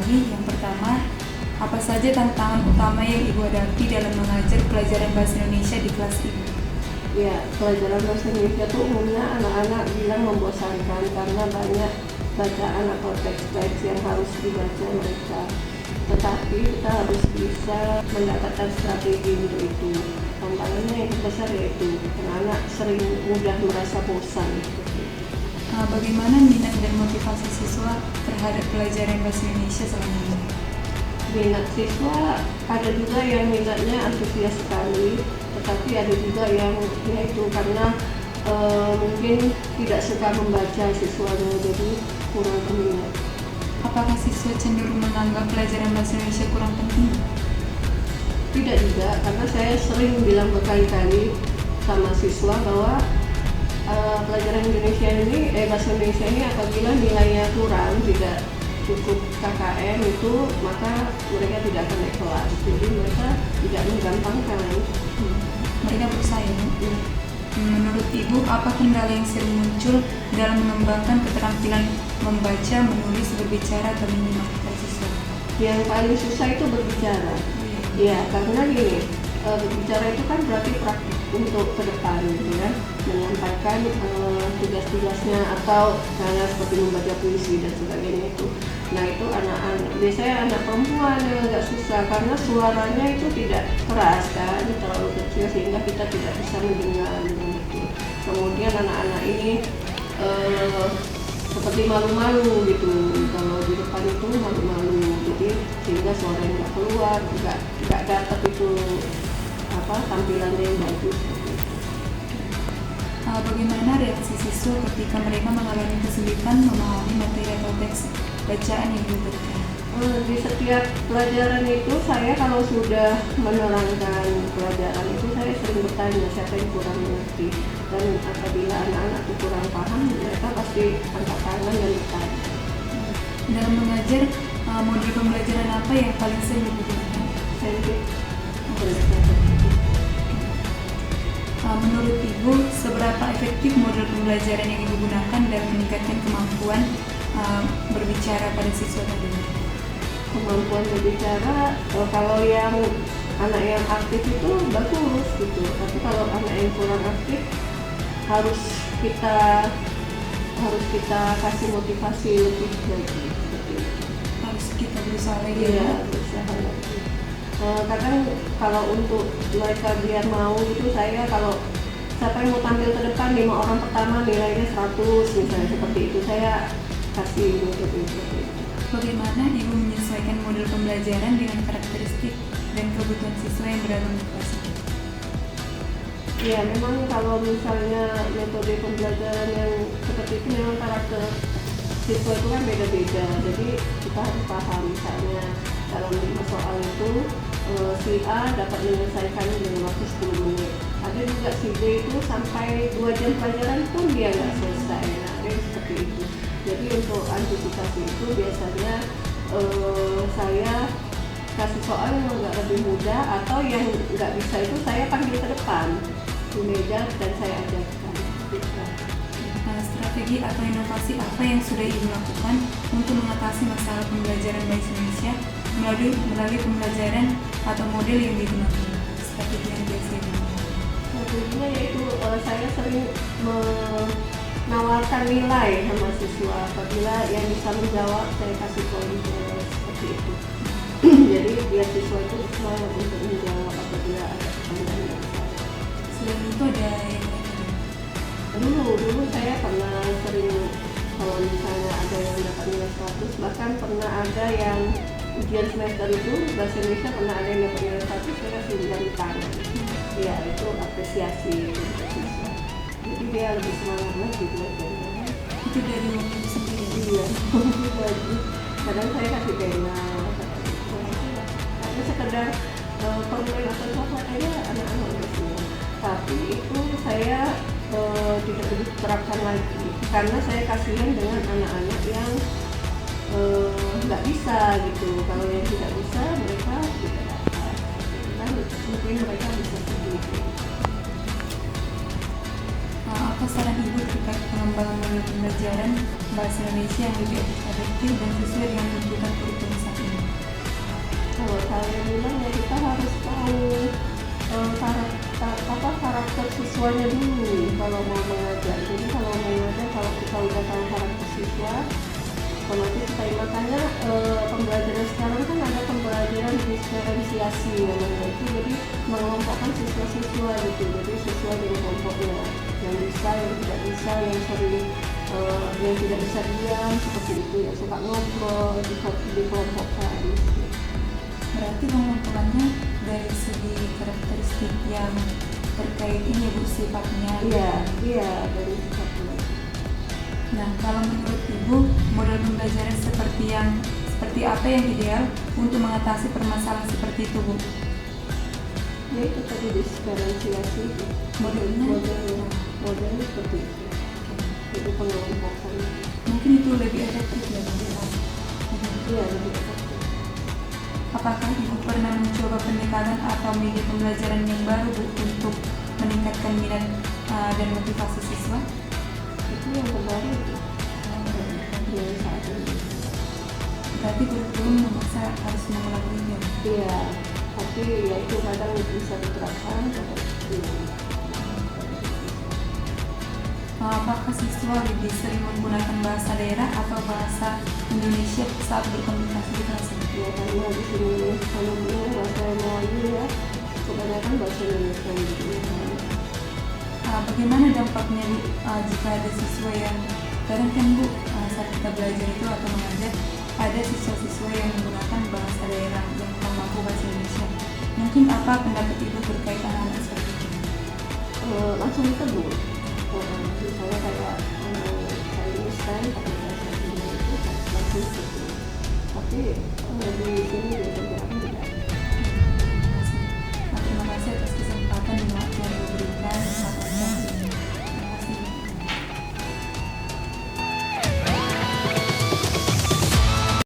lagi. Yang pertama, apa saja tantangan utama yang Ibu hadapi dalam mengajar pelajaran bahasa Indonesia di kelas Ibu? Ya, pelajaran bahasa Indonesia itu umumnya anak-anak bilang membosankan karena banyak bacaan atau teks-teks yang harus dibaca mereka. Tetapi kita harus bisa mendapatkan strategi untuk itu. Tantangannya yang terbesar yaitu anak-anak sering mudah merasa bosan. Bagaimana minat dan motivasi siswa terhadap pelajaran bahasa Indonesia selama ini? Minat siswa ada juga yang minatnya antusias sekali, tetapi ada juga yang yaitu karena mungkin tidak suka membaca siswanya, jadi kurang berminat. Apakah siswa cenderung menganggap pelajaran bahasa Indonesia kurang penting? Tidak juga, karena saya sering bilang berkali-kali sama siswa bahwa pelajaran bahasa Indonesia ini apabila nilainya kurang, tidak cukup KKM itu, maka mereka tidak akan naik kelas. Jadi mereka tidak menggampangkan. Mereka berusaha ya. Menurut Ibu, apa kendala yang sering muncul dalam mengembangkan keterampilan membaca, menulis, berbicara, atau menyimak siswa? Yang paling susah itu berbicara. Ya, karena gini, berbicara itu kan berarti praktik untuk ke depan gitu ya, menyampaikan tugas-tugasnya atau karena seperti membaca puisi dan sebagainya itu. Nah itu anak-anak, biasanya anak perempuan yang agak susah karena suaranya itu tidak keras kan, terlalu kecil sehingga kita tidak bisa mendengar dengan betul. Kemudian anak-anak ini seperti malu-malu gitu, kalau di depan itu malu-malu, jadi sehingga suaranya nggak keluar, nggak dapat itu tampilannya yang bagus. Bagaimana reaksi siswa ketika mereka mengalami kesulitan memahami materi atau teks bacaan yang diberikan? Di setiap pelajaran itu saya kalau sudah menerangkan pelajaran itu saya sering bertanya siapa yang kurang mengerti, dan apabila anak-anak itu kurang paham mereka pasti angkat tangan dan bertanya. Dalam mengajar, model pembelajaran apa yang paling sering digunakan? Menurut Ibu, seberapa efektif model pembelajaran yang Ibu gunakan dalam meningkatkan kemampuan berbicara pada siswa tadi? Kemampuan berbicara, kalau yang anak yang aktif itu bagus gitu, tapi kalau anak yang kurang aktif harus kita kasih motivasi lebih lagi. Harus kita berusaha lagi ya, berusaha lagi. Kadang kalau untuk mereka biar mau itu saya kalau siapa yang mau tampil ke depan 5 orang pertama nilainya 100 misalnya seperti itu, saya kasih motivasi seperti itu. Bagaimana Ibu menyesuaikan model pembelajaran dengan karakteristik dan kebutuhan siswa yang beragam di kelas? Ya memang kalau misalnya metode pembelajaran yang seperti itu memang karakter siswa itu kan beda-beda, jadi kita harus paham misalnya dalam 5 soal itu si A dapat menyelesaikan dalam waktu 10 menit, ada juga si B itu sampai 2 jam pelajaran pun dia nggak selesai. Nah seperti itu, jadi untuk antisipasi itu biasanya saya kasih soal yang agak lebih mudah, atau yang nggak bisa itu saya panggil ke depan di meja dan saya ajarkan. Strategi atau inovasi apa yang sudah Ibu lakukan untuk mengatasi masalah pembelajaran bahasa Indonesia melalui pembelajaran atau model yang digunakan? Strategi yang biasa digunakan. Strateginya yaitu saya sering menawarkan nilai sama siswa, apabila yang bisa menjawab saya kasih poin seperti itu. Jadi biar siswa itu bisa untuk menjawab apabila ada pertanyaan. Selain itu ada yang lain? Dulu saya pernah sering, kalau misalnya ada yang dapat nilai 100, bahkan pernah ada yang ujian semester itu bahasa Indonesia pernah ada yang dapat nilai 100, saya kasih jari tangan. Ya itu apresiasi untuk siswa, jadi dia lebih semangat lagi belajarnya. Itu dari waktu sendiri? Iya, lagi. Kadang saya kasih pena, karena sekedar permen atau coklat aja anak-anak udah semua. Tapi itu saya tidak diterapkan lagi, karena saya kasihan dengan anak-anak yang nggak bisa gitu. Kalau yang tidak bisa mereka tidak dapat, kan mungkin mereka bisa sendiri. Apa saran Ibu terkait pengembangan model pembelajaran bahasa Indonesia yang lebih efektif dan sesuai dengan tuntutan kurikulum saat ini? kalau saya bilang ya kita harus tahu karakter siswanya dulu kalau mau mengajar. Jadi kalau mau mengajar, kalau kita udah tahu karakter siswa, otomatis kita makanya pembelajaran sekarang kan ada pembelajaran diferensiasi namanya itu, jadi mengelompokkan siswa-siswa gitu, jadi siswa dengan kelompoknya yang bisa, yang tidak bisa, yang sering yang tidak bisa diam seperti itu, yang suka ngobrol dikelompokkan. Berarti pengumpulannya dari segi karakteristik yang terkait ini Bu, sifatnya. Iya dari sifatnya. Nah, kalau menurut Ibu, model pembelajaran seperti apa yang ideal untuk mengatasi permasalahan seperti itu, Bu? Ya itu tadi diferensiasi, modelnya seperti itu. Itu pengelompokan. Mungkin itu lebih efektif ya, Bu? Iya, lebih efektif. Apakah Ibu pernah mencoba pendekatan atau media pembelajaran yang baru, Bu, untuk meningkatkan minat dan motivasi siswa? Itu yang terbaru yang saat ini. Berarti kurikulum memaksa harus mengulanginya. Iya, tapi ya itu kadang bisa diterapkan, kadang tidak. Apakah siswa lebih sering menggunakan bahasa daerah atau bahasa Indonesia saat berkomunikasi di kelas? Ya karena di sini kalau bahasa Melayu ya, kebanyakan bahasa Indonesia gitu. Bagaimana dampaknya, Bu, jika ada siswa yang kadang kan, Bu, saat kita belajar itu atau mengajar, ada siswa-siswa yang menggunakan bahasa daerah yang kurang mampu bahasa Indonesia. Mungkin apa pendapat Ibu terkait anak-anak seperti itu? Langsung ditegur. Misalnya kayak Chinese kan pakai bahasa Indonesia itu langsung gitu. Tapi di sini ya